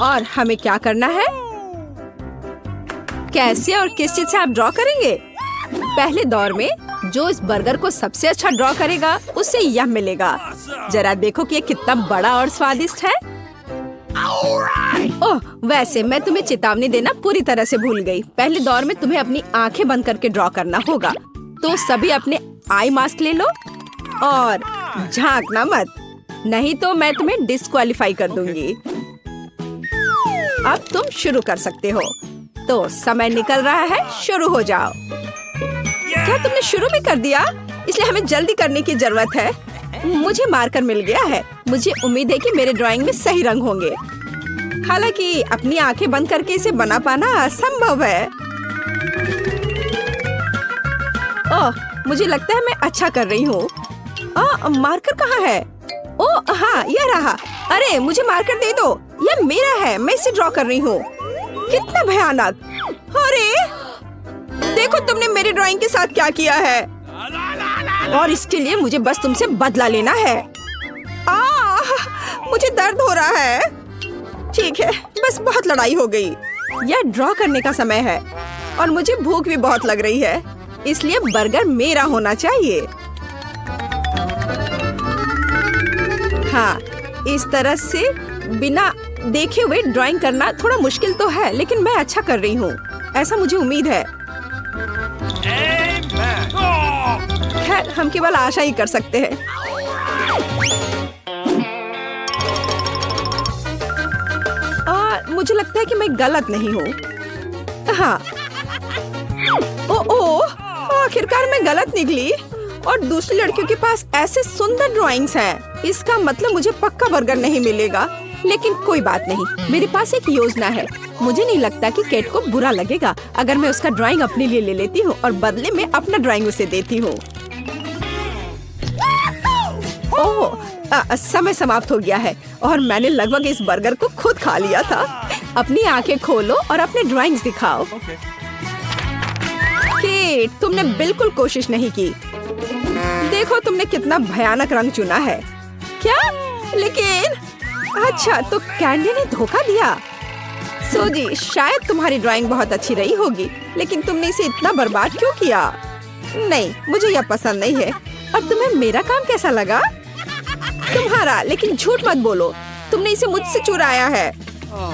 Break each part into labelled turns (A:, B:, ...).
A: और हमें क्या करना है? कैसे और किस चीज से आप ड्रॉ करेंगे? पहले दौर में जो इस बर्गर को सबसे अच्छा ड्रॉ करेगा उसे यह मिलेगा। जरा देखो कि ये कितना बड़ा और स्वादिष्ट है। ओह, वैसे मैं तुम्हें चेतावनी देना पूरी तरह से भूल गई। पहले दौर में तुम्हें अपनी आंखें बंद करके ड्रॉ करना होगा। तो सभी अपने आई मास्क ले लो और झांकना मत, नहीं तो मैं तुम्हें डिस्क्वालीफाई कर दूंगी। अब तुम शुरू कर सकते हो। तो समय निकल रहा है, शुरू हो जाओ। क्या तुमने शुरू भी कर दिया? इसलिए हमें जल्दी करने की जरूरत है। मुझे मार्कर मिल गया है। मुझे उम्मीद है कि मेरे ड्राइंग में सही रंग होंगे। हालांकि अपनी आंखें बंद करके इसे बना पाना असंभव है। ओह, मुझे लगता है मैं अच्छा कर रही हूँ। मार्कर कहाँ है? ओह हाँ, यह रहा। अरे मुझे मार्कर दे दो, यह मेरा है, मैं इसे ड्रॉ कर रही हूँ। कितना भयानक! अरे देखो तुमने मेरी ड्राइंग के साथ क्या किया है, और इसके लिए मुझे बस तुमसे बदला लेना है। मुझे दर्द हो रहा है। ठीक है, बस बहुत लड़ाई हो गई। यह ड्रॉ करने का समय है और मुझे भूख भी बहुत लग रही है, इसलिए बर्गर मेरा होना चाहिए। हाँ, इस तरह से बिना देखे हुए ड्राइंग करना थोड़ा मुश्किल तो है, लेकिन मैं अच्छा कर रही हूँ, ऐसा मुझे उम्मीद है। खैर, हम केवल आशा ही कर सकते हैं। मुझे लगता है कि मैं गलत नहीं हूँ। हाँ, आखिरकार मैं गलत निकली और दूसरी लड़कियों के पास ऐसे सुंदर ड्राइंग्स हैं। इसका मतलब मुझे पक्का बर्गर नहीं मिलेगा, लेकिन कोई बात नहीं, मेरे पास एक योजना है। मुझे नहीं लगता कि केट को बुरा लगेगा अगर मैं उसका ड्राइंग अपने लिए ले लेती हूँ और बदले में अपना ड्राइंग उसे देती हूँ। ओह, समय समाप्त हो गया है और मैंने लगभग इस बर्गर को खुद खा लिया था। अपनी आंखें खोलो और अपने ड्राइंग्स दिखाओ। केट, तुमने बिल्कुल कोशिश नहीं की। देखो तुमने कितना भयानक रंग चुना है। क्या? लेकिन अच्छा, तो कैंडी ने धोखा दिया। सोजी, शायद तुम्हारी ड्राइंग बहुत अच्छी रही होगी, लेकिन तुमने इसे इतना बर्बाद क्यों किया? नहीं, मुझे यह पसंद नहीं है। और तुम्हें मेरा काम कैसा लगा? तुम्हारा, लेकिन झूठ मत बोलो, तुमने इसे मुझसे चुराया है।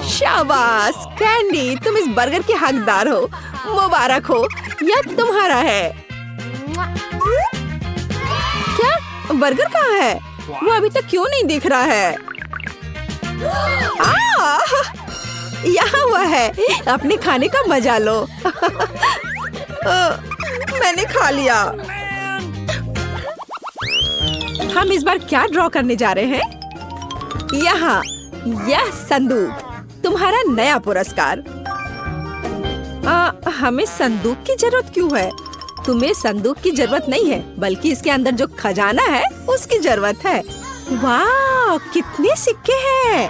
A: शाबाश कैंडी, तुम इस बर्गर के हकदार हो। मुबारक हो, यह तुम्हारा है। क्या? बर्गर कहाँ है? वो अभी तक क्यों नहीं दिख रहा है? यहाँ हुआ है। अपने खाने का मजा लो। मैंने खा लिया। हम इस बार क्या ड्रॉ करने जा रहे हैं? यहाँ, यह संदूक, तुम्हारा नया पुरस्कार। हमें संदूक की जरूरत क्यों है? तुम्हें संदूक की जरूरत नहीं है, बल्कि इसके अंदर जो खजाना है उसकी जरूरत है। वाह, कितने सिक्के हैं!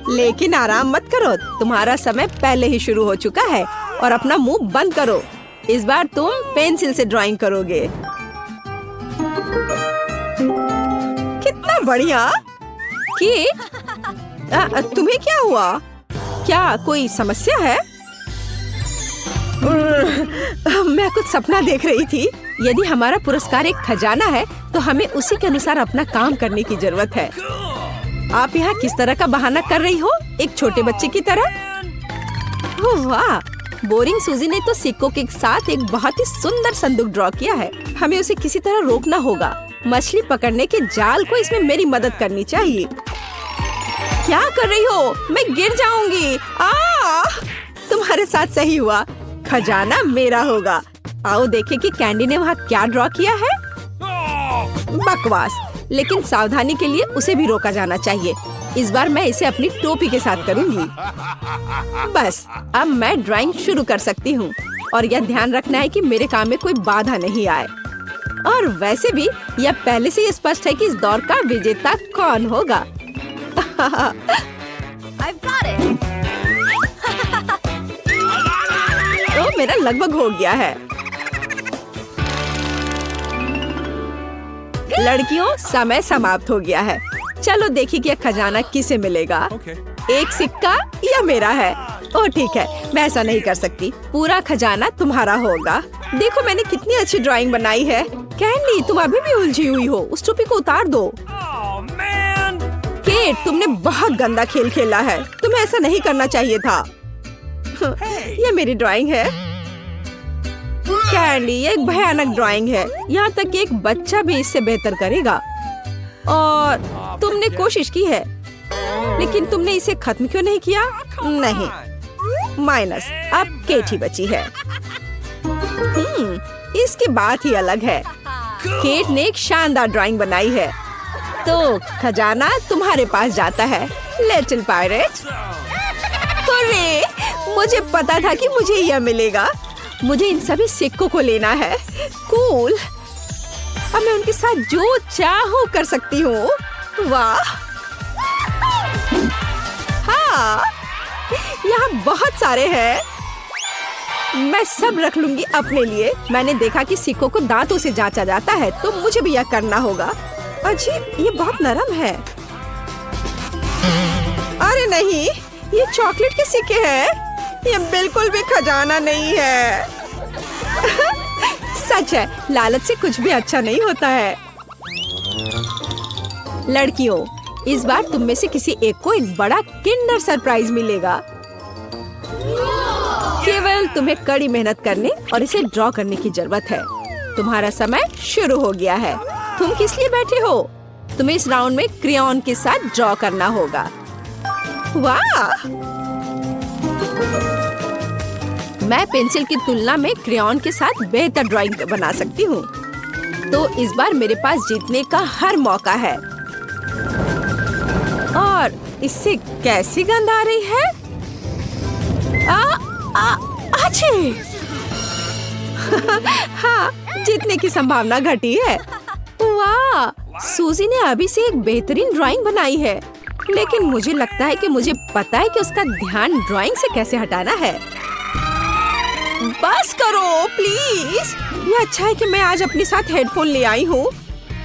A: लेकिन आराम मत करो, तुम्हारा समय पहले ही शुरू हो चुका है। और अपना मुंह बंद करो। इस बार तुम पेंसिल से ड्राइंग करोगे। कितना बढ़िया! कि तुम्हें क्या हुआ? क्या कोई समस्या है? मैं कुछ सपना देख रही थी। यदि हमारा पुरस्कार एक खजाना है, तो हमें उसी के अनुसार अपना काम करने की जरूरत है। आप यहाँ किस तरह का बहाना कर रही हो? एक छोटे बच्चे की तरह। ओह वाह, बोरिंग सूजी ने तो सिक्कों के साथ एक बहुत ही सुंदर संदूक ड्रॉ किया है। हमें उसे किसी तरह रोकना होगा। मछली पकड़ने के जाल को इसमें मेरी मदद करनी चाहिए। क्या कर रही हो? मैं गिर जाऊंगी। तुम्हारे साथ सही हुआ, खजाना मेरा होगा। आओ देखें कि कैंडी ने वहाँ क्या ड्रॉ किया है। बकवास, लेकिन सावधानी के लिए उसे भी रोका जाना चाहिए। इस बार मैं इसे अपनी टोपी के साथ करूंगी। बस, अब मैं ड्राइंग शुरू कर सकती हूँ और यह ध्यान रखना है कि मेरे काम में कोई बाधा नहीं आए। और वैसे भी यह पहले से ही स्पष्ट है कि इस दौर का विजेता कौन होगा।
B: I've got it.
A: तो मेरा लगभग हो गया है। लड़कियों, समय समाप्त हो गया है। चलो देखिए कि यह खजाना किसे मिलेगा। एक सिक्का या मेरा है। ओह ठीक है, मैं ऐसा नहीं कर सकती। पूरा खजाना तुम्हारा होगा। देखो मैंने कितनी अच्छी ड्राइंग बनाई है। कैंडी, तुम अभी भी उलझी हुई हो, उस टोपी को उतार दो। केट, तुमने बहुत गंदा खेल खेला है, तुम्हें ऐसा नहीं करना चाहिए था। ये मेरी ड्राइंग है। कैंडी, ये एक भयानक ड्राइंग है, यहाँ तक कि एक बच्चा भी इससे बेहतर करेगा। और तुमने कोशिश की है, लेकिन तुमने इसे खत्म क्यों नहीं किया? नहीं, माइनस। अब केट ही बची है। इसकी बात ही अलग है। केट ने एक शानदार ड्राइंग बनाई है, तो खजाना तुम्हारे पास जाता है, लिटिल पायरेट। अरे, मुझे पता था कि मुझे यह मिलेगा। मुझे इन सभी सिक्कों को लेना है। कूल। अब मैं उनके साथ जो चाहूँ कर सकती हूँ। वाह, हाँ, यहाँ बहुत सारे हैं। मैं सब रख लूंगी अपने लिए। मैंने देखा कि सिक्कों को दांतों से जांचा जाता है, तो मुझे भी यह करना होगा। अजीब, ये बहुत नरम है। अरे नहीं, ये चॉकलेट के सिक्के हैं। ये बिल्कुल भी खजाना नहीं है। सच है, लालच से कुछ भी अच्छा नहीं होता है। लड़कियों, इस बार तुम में से किसी एक को एक बड़ा किंडर सरप्राइज मिलेगा। केवल तुम्हें कड़ी मेहनत करने और इसे ड्रॉ करने की जरूरत है। तुम्हारा समय शुरू हो गया है। तुम किस लिए बैठे हो? तुम्हें इस राउंड में क्रेयॉन के साथ ड्रॉ करना होगा। वाह! मैं पेंसिल की तुलना में क्रेयॉन के साथ बेहतर ड्राइंग बना सकती हूँ। तो इस बार मेरे पास जीतने का हर मौका है। और इससे कैसी गंध आ रही है? अच्छी। हाँ, जीतने की संभावना घटी है। वाह! सूजी ने अभी से एक बेहतरीन ड्राइंग बनाई है, लेकिन मुझे लगता है कि मुझे पता है कि उसका ध्यान ड्राइंग से कैसे हटाना है। बस करो प्लीज। ये अच्छा है कि मैं आज अपने साथ हेडफोन ले आई हूँ।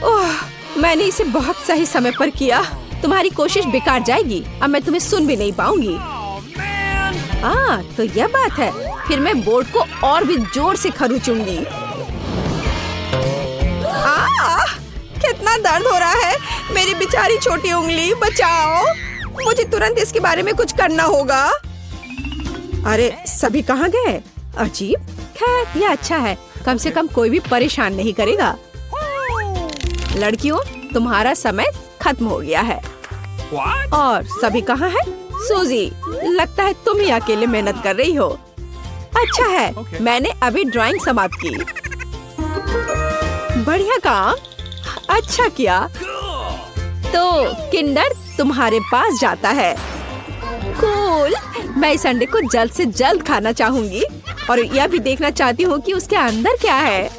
A: ओह, मैंने इसे बहुत सही समय पर किया। तुम्हारी कोशिश बेकार जाएगी। अब मैं तुम्हें सुन भी नहीं पाऊंगी। तो यह बात है। फिर मैं बोर्ड को और भी जोर से खरोचूंगी। कितना दर्द हो रहा है। मेरी बेचारी छोटी उंगली, बचाओ। मुझे तुरंत इसके बारे में कुछ करना होगा। अरे, सभी कहाँ गए? अजीब। खैर, यह अच्छा है। कम से कम कोई भी परेशान नहीं करेगा। लड़कियों, तुम्हारा समय खत्म हो गया है। और सभी कहाँ है? सूजी, लगता है तुम ही अकेले मेहनत कर रही हो। अच्छा है, मैंने अभी ड्राइंग समाप्त की। बढ़िया काम, अच्छा किया। तो किंडर तुम्हारे पास जाता है। कूल। मैं इस अंडे को जल्द से जल्द खाना चाहूंगी और यह भी देखना चाहती हूँ कि उसके अंदर क्या है।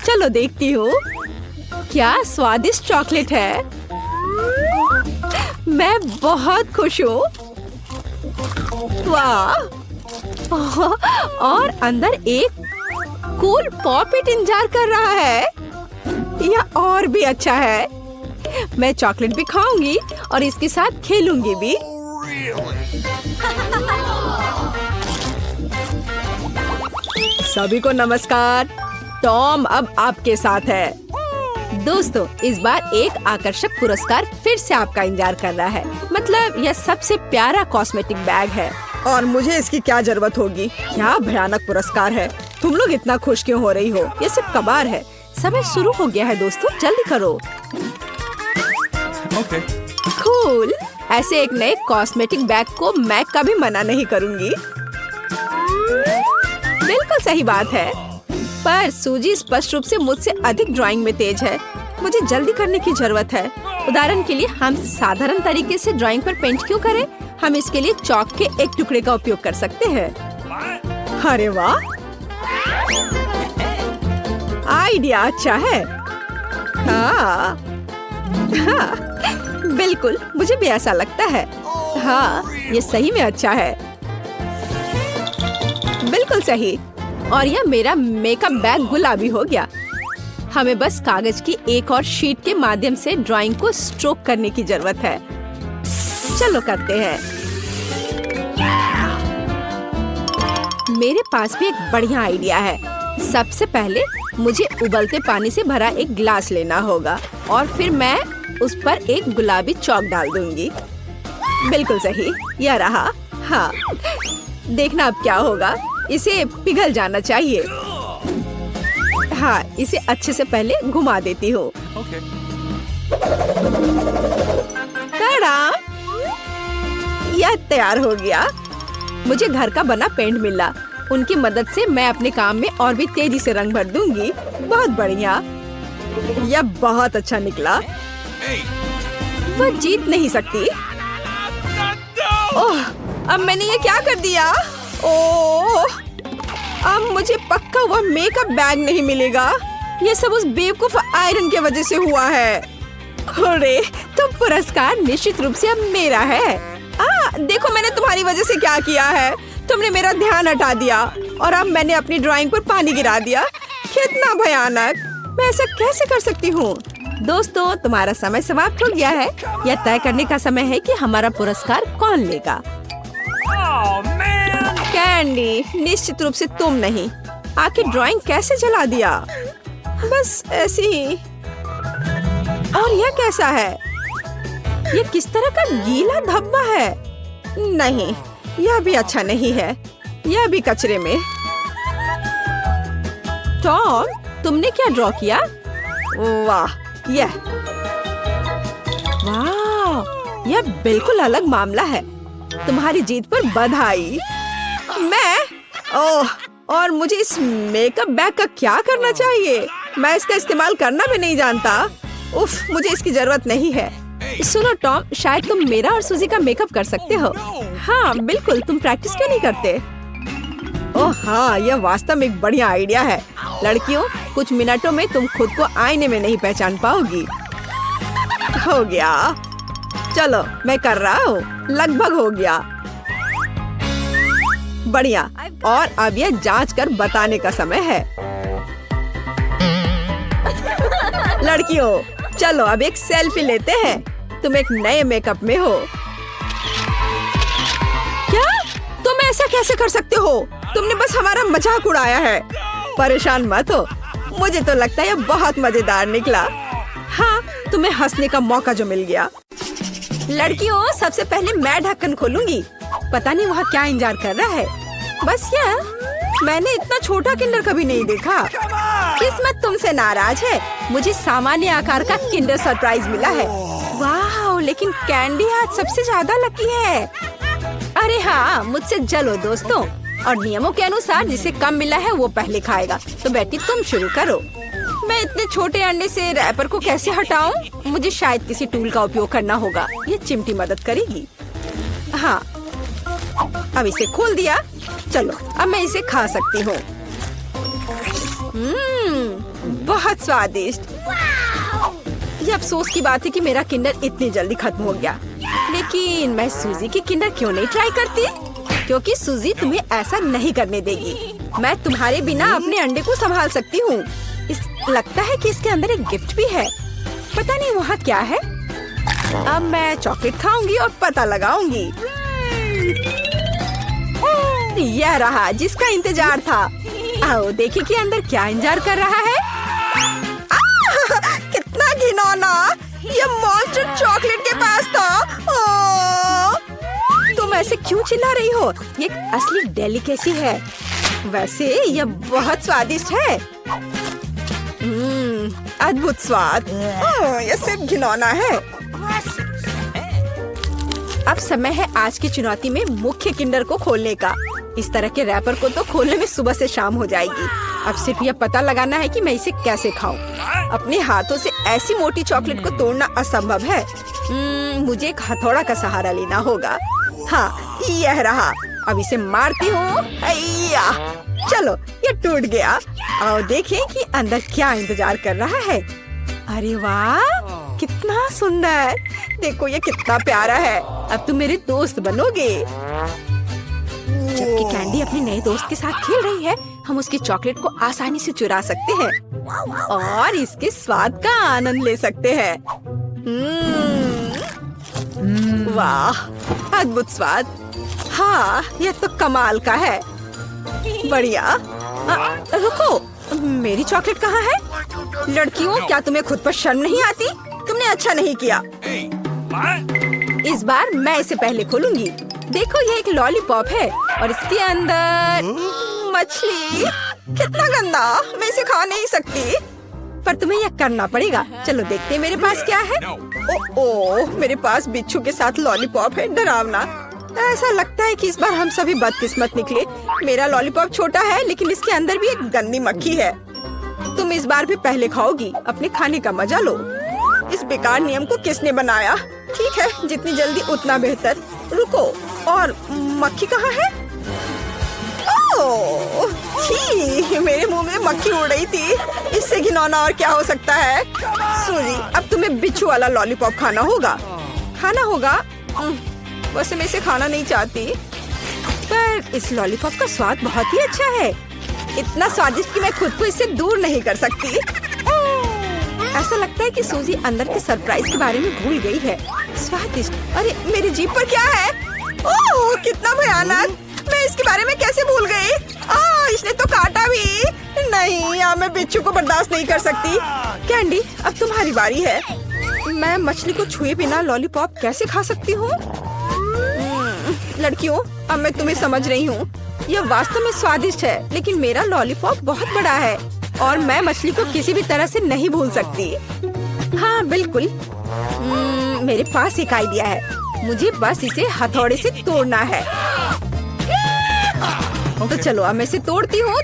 A: चलो देखती हूँ। क्या स्वादिष्ट चॉकलेट है। मैं बहुत खुश हूँ। वाह! और अंदर एक कूल पॉपिट इंतजार कर रहा है। यह और भी अच्छा है। मैं चॉकलेट भी खाऊंगी और इसके साथ खेलूंगी भी। सभी को नमस्कार। टॉम अब आपके साथ है। दोस्तों, इस बार एक आकर्षक पुरस्कार फिर से आपका इंतजार कर रहा है। मतलब यह सबसे प्यारा कॉस्मेटिक बैग है और मुझे इसकी क्या जरूरत होगी। क्या भयानक पुरस्कार है। तुम लोग इतना खुश क्यों हो रही हो? ये सिर्फ कबार है। समय शुरू हो गया है दोस्तों, जल्दी करो।
B: ओके।
A: कूल। ऐसे एक नए कॉस्मेटिक बैग को मैं कभी मना नहीं करूंगी। बिल्कुल सही बात है। पर सूजी स्पष्ट रूप से मुझसे अधिक ड्राइंग में तेज है। मुझे जल्दी करने की जरूरत है। उदाहरण के लिए हम साधारण तरीके से ड्राइंग पर पेंट क्यों करें? हम इसके लिए चॉक के एक टुकड़े का उपयोग कर सकते हैं। अरे वाह, आइडिया अच्छा है। हाँ, बिल्कुल, मुझे भी ऐसा लगता है। हाँ, ये सही में अच्छा है। बिल्कुल सही। और यह मेरा मेकअप बैग गुलाबी हो गया। हमें बस कागज की एक और शीट के माध्यम से ड्राइंग को स्ट्रोक करने की जरूरत है। चलो करते हैं। मेरे पास भी एक बढ़िया आइडिया है। सबसे पहले मुझे उबलते पानी से भरा एक ग्लास लेना होगा और फिर मैं उस पर एक गुलाबी चॉक डाल दूंगी। बिल्कुल सही, यह रहा। हाँ, देखना अब क्या होगा। इसे पिघल जाना चाहिए। हाँ, इसे अच्छे से पहले घुमा देती हूँ। टाडा! यह तैयार हो गया। मुझे घर का बना पेंट मिला। उनकी मदद से मैं अपने काम में और भी तेजी से रंग भर दूंगी। बहुत बढ़िया, यह बहुत अच्छा निकला। वो जीत नहीं सकती। ओह, अब मैंने ये क्या कर दिया? ओह, अब मुझे पक्का हुआ मेकअप बैग नहीं मिलेगा। ये सब उस बेवकूफ आयरन की वजह से हुआ है। अरे, तो पुरस्कार निश्चित रूप से अब मेरा है। देखो मैंने तुम्हारी वजह से क्या किया है। तुमने मेरा ध्यान हटा दिया और अब मैंने अपनी ड्राइंग पर पानी गिरा दिया। कितना भयानक! मैं ऐसा कैसे कर सकती हूँ? दोस्तों, तुम्हारा समय समाप्त हो गया है। यह तय करने का समय है कि हमारा पुरस्कार कौन लेगा। कैंडी, निश्चित रूप से तुम नहीं। आखिर ड्राइंग कैसे जला दिया? बस ऐसे ही। और यह कैसा है? यह किस तरह का गीला धब्बा है? नहीं, यह भी अच्छा नहीं है। यह भी कचरे में। टॉम, तुमने क्या ड्रॉ किया? वाह, वाह, यह बिल्कुल अलग मामला है। तुम्हारी जीत पर बधाई। मैं? ओह, और मुझे इस मेकअप बैग का क्या करना चाहिए? मैं इसका इस्तेमाल करना भी नहीं जानता। उफ, मुझे इसकी जरूरत नहीं है। सुनो टॉम, शायद तुम मेरा और सूजी का मेकअप कर सकते हो। हाँ बिल्कुल, तुम प्रैक्टिस क्यों नहीं करते? ओह हाँ, यह वास्तव में एक बढ़िया आइडिया है। लड़कियों, कुछ मिनटों में तुम खुद को आईने में नहीं पहचान पाओगी। हो गया। चलो, मैं कर रहा हूँ। लगभग हो गया। बढ़िया। और अब यह जांच कर बताने का समय है। लड़कियों, चलो अब एक सेल्फी लेते हैं। तुम एक नए मेकअप में हो। क्या? तुम ऐसा कैसे कर सकते हो? तुमने बस हमारा मजाक उड़ाया है। परेशान मत हो, मुझे तो लगता है यह बहुत मजेदार निकला। हाँ, तुम्हें हंसने का मौका जो मिल गया। लड़कियों, सबसे पहले मैं ढक्कन खोलूंगी। पता नहीं वहाँ क्या इंतजार कर रहा है। बस यह, मैंने इतना छोटा किंडर कभी नहीं देखा। किस्मत तुमसे नाराज है। मुझे सामान्य आकार का किंडर सरप्राइज मिला है। वाह, लेकिन कैंडी आज सबसे ज्यादा लकी है। अरे हाँ, मुझसे जलो दोस्तों। और नियमों के अनुसार जिसे कम मिला है वो पहले खाएगा। तो बेटी तुम शुरू करो। मैं इतने छोटे अंडे से रैपर को कैसे हटाऊं? मुझे शायद किसी टूल का उपयोग करना होगा। ये चिमटी मदद करेगी। हाँ, अब इसे खोल दिया। चलो, अब मैं इसे खा सकती हूँ। बहुत स्वादिष्ट। ये अफसोस की बात है कि मेरा किंडर इतनी जल्दी खत्म हो गया। लेकिन मैं सूजी की किंडर क्यों नहीं ट्राई करती? क्योंकि सूजी तुम्हें ऐसा नहीं करने देगी। मैं तुम्हारे बिना अपने अंडे को संभाल सकती हूँ। लगता है कि इसके अंदर एक गिफ्ट भी है। पता नहीं वहाँ क्या है। अब मैं चॉकलेट खाऊंगी और पता लगाऊंगी। यह रहा जिसका इंतजार था। आओ देखिए कि अंदर क्या इंतजार कर रहा है। कितना घिनौना! ये मॉन्स्टर चॉकलेट के पास था। तुम ऐसे क्यों चिल्ला रही हो? ये असली डेलिकेसी है। वैसे यह बहुत स्वादिष्ट है। अद्भुत स्वाद। यह सिर्फ घिनौना है। अब समय है आज की चुनौती में मुख्य किंडर को खोलने का। इस तरह के रैपर को तो खोलने में सुबह से शाम हो जाएगी। अब सिर्फ यह पता लगाना है कि मैं इसे कैसे खाऊं। अपने हाथों से ऐसी मोटी चॉकलेट को तोड़ना असंभव है। मुझे एक हथौड़ा का सहारा लेना होगा। हाँ, यह रहा। अब इसे मारती हूँ। चलो, ये टूट गया। आओ देखें कि अंदर क्या इंतजार कर रहा है। अरे वाह, कितना सुंदर! देखो ये कितना प्यारा है। अब तुम मेरे दोस्त बनोगे। जबकि कैंडी अपने नए दोस्त के साथ खेल रही है, हम उसकी चॉकलेट को आसानी से चुरा सकते हैं और इसके स्वाद का आनंद ले सकते हैं। वाह, अद्भुत स्वाद। हाँ, यह तो कमाल का है। बढ़िया। रुको, मेरी चॉकलेट कहाँ है? लड़कियों, क्या तुम्हें खुद पर शर्म नहीं आती? तुमने अच्छा नहीं किया। इस बार मैं इसे पहले खोलूंगी। देखो, ये एक लॉलीपॉप है और इसके अंदर मछली। कितना गंदा, मैं इसे खा नहीं सकती। पर तुम्हें यह करना पड़ेगा। चलो देखते हैं मेरे पास क्या है। ओह, मेरे पास बिच्छू के साथ लॉलीपॉप है। डरावना। ऐसा लगता है कि इस बार हम सभी बदकिस्मत निकले। मेरा लॉलीपॉप छोटा है, लेकिन इसके अंदर भी एक गंदी मक्खी है। तुम इस बार भी पहले खाओगी। अपने खाने का मजा लो। इस बेकार नियम को किसने बनाया? ठीक है, जितनी जल्दी उतना बेहतर। रुको, और मक्खी कहाँ है? ओह, छी, मेरे मुंह में मक्खी उड़ रही थी। इससे घिनौना और क्या हो सकता है? सूजी, अब तुम्हें बिच्छू वाला लॉलीपॉप खाना होगा। वैसे मैं इसे खाना नहीं चाहती, पर इस लॉलीपॉप का स्वाद बहुत ही अच्छा है। इतना स्वादिष्ट कि मैं खुद को इससे दूर नहीं कर सकती। ऐसा लगता है कि सूजी अंदर के सरप्राइज के बारे में भूल गई है। स्वादिष्ट। अरे, मेरी जीभ पर क्या है? ओह, कितना भयानक। मैं इसके बारे में कैसे भूल गई? इसने तो काटा भी। नहीं, अब मैं बिच्छू को बर्दाश्त नहीं कर सकती। कैंडी, अब तुम्हारी बारी है। मैं मछली को छुए बिना लॉलीपॉप कैसे खा सकती हूँ? लड़कियों, अब मैं तुम्हें समझ रही हूँ। यह वास्तव में स्वादिष्ट है, लेकिन मेरा लॉलीपॉप बहुत बड़ा है और मैं मछली को किसी भी तरह से नहीं भूल सकती। हाँ, बिल्कुल। मेरे पास एक आइडिया है। मुझे बस इसे हथौड़े से तोड़ना है। तो चलो, अब मैं इसे तोड़ती हूँ।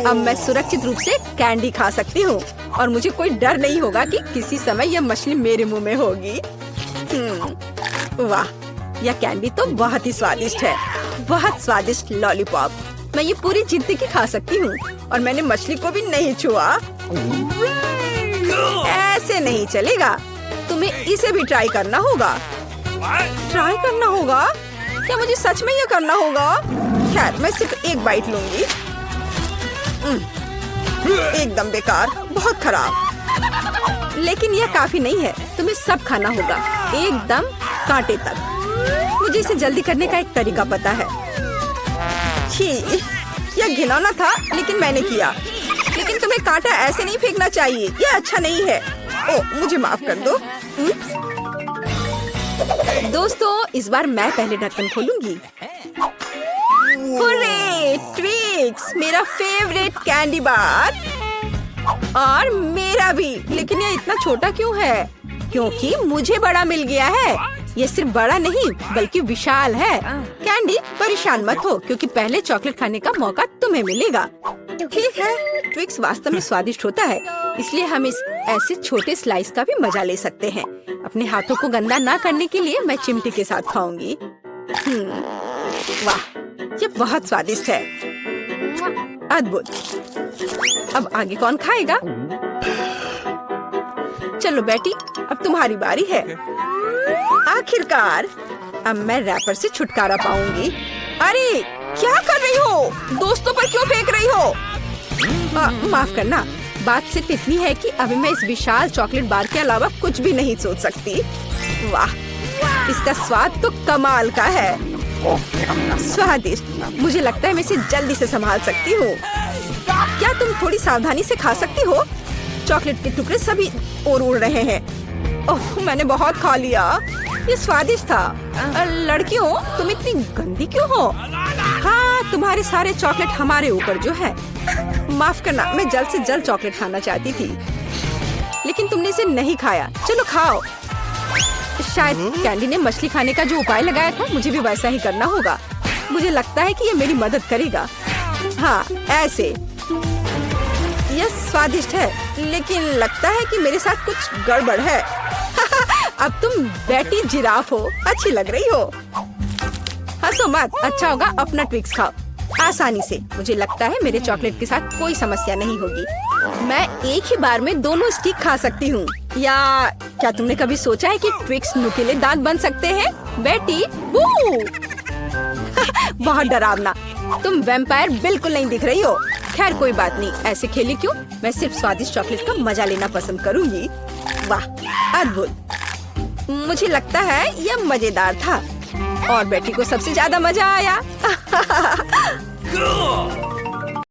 A: अब मैं सुरक्षित रूप से कैंडी खा सकती हूँ और मुझे कोई डर नहीं होगा कि किसी समय यह मछली मेरे मुंह में होगी। वाह, यह कैंडी तो बहुत ही स्वादिष्ट है। बहुत स्वादिष्ट लॉलीपॉप। मैं ये पूरी जिंदगी खा सकती हूँ और मैंने मछली को भी नहीं छुआ। ऐसे नहीं चलेगा। तुम्हें इसे भी ट्राई करना होगा। ट्राई करना होगा? क्या मुझे सच में ये करना होगा? खैर, मैं सिर्फ एक बाइट लूंगी। एकदम बेकार, बहुत खराब। लेकिन यह काफी नहीं है। तुम्हें सब खाना होगा, एकदम कांटे तक। मुझे इसे जल्दी करने का एक तरीका पता है। छी, यह घिनौना था, लेकिन मैंने किया। लेकिन तुम्हें कांटा ऐसे नहीं फेंकना चाहिए। यह अच्छा नहीं है। ओह, मुझे माफ कर दो। दोस्तों, इस बार मैं पहले ढक्कन खोलूंगी। हुर्रे, ट्विक्स, मेरा फेवरेट कैंडी बार। और मेरा भी। लेकिन ये इतना छोटा क्यों है? क्योंकि मुझे बड़ा मिल गया है। ये सिर्फ बड़ा नहीं, बल्कि विशाल है। कैंडी, परेशान मत हो, क्योंकि पहले चॉकलेट खाने का मौका तुम्हें मिलेगा। ठीक है, ट्विक्स वास्तव में स्वादिष्ट होता है, इसलिए हम इस ऐसे छोटे स्लाइस का भी मजा ले सकते हैं। अपने हाथों को गंदा ना करने के लिए मैं चिमटी के साथ खाऊंगी। वाह, ये बहुत स्वादिष्ट है। अद्भुत। अब आगे कौन खाएगा? चलो बेटी, अब तुम्हारी बारी है। आखिरकार, अब मैं रैपर से छुटकारा पाऊंगी। अरे, क्या कर रही हो? दोस्तों पर क्यों फेंक रही हो? माफ करना, बात सिर्फ इतनी है कि अभी मैं इस विशाल चॉकलेट बार के अलावा कुछ भी नहीं सोच सकती। वाह, इसका स्वाद तो कमाल का है। स्वादिष्ट। मुझे लगता है मैं इसे जल्दी से संभाल सकती हूँ। क्या तुम थोड़ी सावधानी से खा सकती हो? चॉकलेट के टुकड़े सभी और उड़ रहे हैं। ओह, मैंने बहुत खा लिया। ये स्वादिष्ट था। लड़कियों, तुम इतनी गंदी क्यों हो? हाँ, तुम्हारे सारे चॉकलेट हमारे ऊपर जो है। माफ करना, मैं जल्द से जल्द चॉकलेट खाना चाहती थी, लेकिन तुमने इसे नहीं खाया। चलो खाओ। शायद कैंडी ने मछली खाने का जो उपाय लगाया था, मुझे भी वैसा ही करना होगा। मुझे लगता है कि ये मेरी मदद करेगा। हाँ, ऐसे। यह स्वादिष्ट है, लेकिन लगता है कि मेरे साथ कुछ गड़बड़ है। अब तुम बेटी जिराफ हो, अच्छी लग रही हो। हंसो मत, अच्छा होगा अपना ट्विक्स खाओ आसानी से। मुझे लगता है मेरे चॉकलेट के साथ कोई समस्या नहीं होगी। मैं एक ही बार में दोनों स्टिक खा सकती हूँ। या क्या तुमने कभी सोचा है कि ट्विक्स नुकीले दांत बन सकते हैं? बेटी, बहुत डरावना। तुम वैम्पायर बिल्कुल नहीं दिख रही हो। खैर, कोई बात नहीं, ऐसे खेले क्यों? मैं सिर्फ स्वादिष्ट चॉकलेट का मजा लेना पसंद करूंगी। वाह, अद्भुत। मुझे लगता है यह मजेदार था और बेटी को सबसे ज्यादा मजा आया।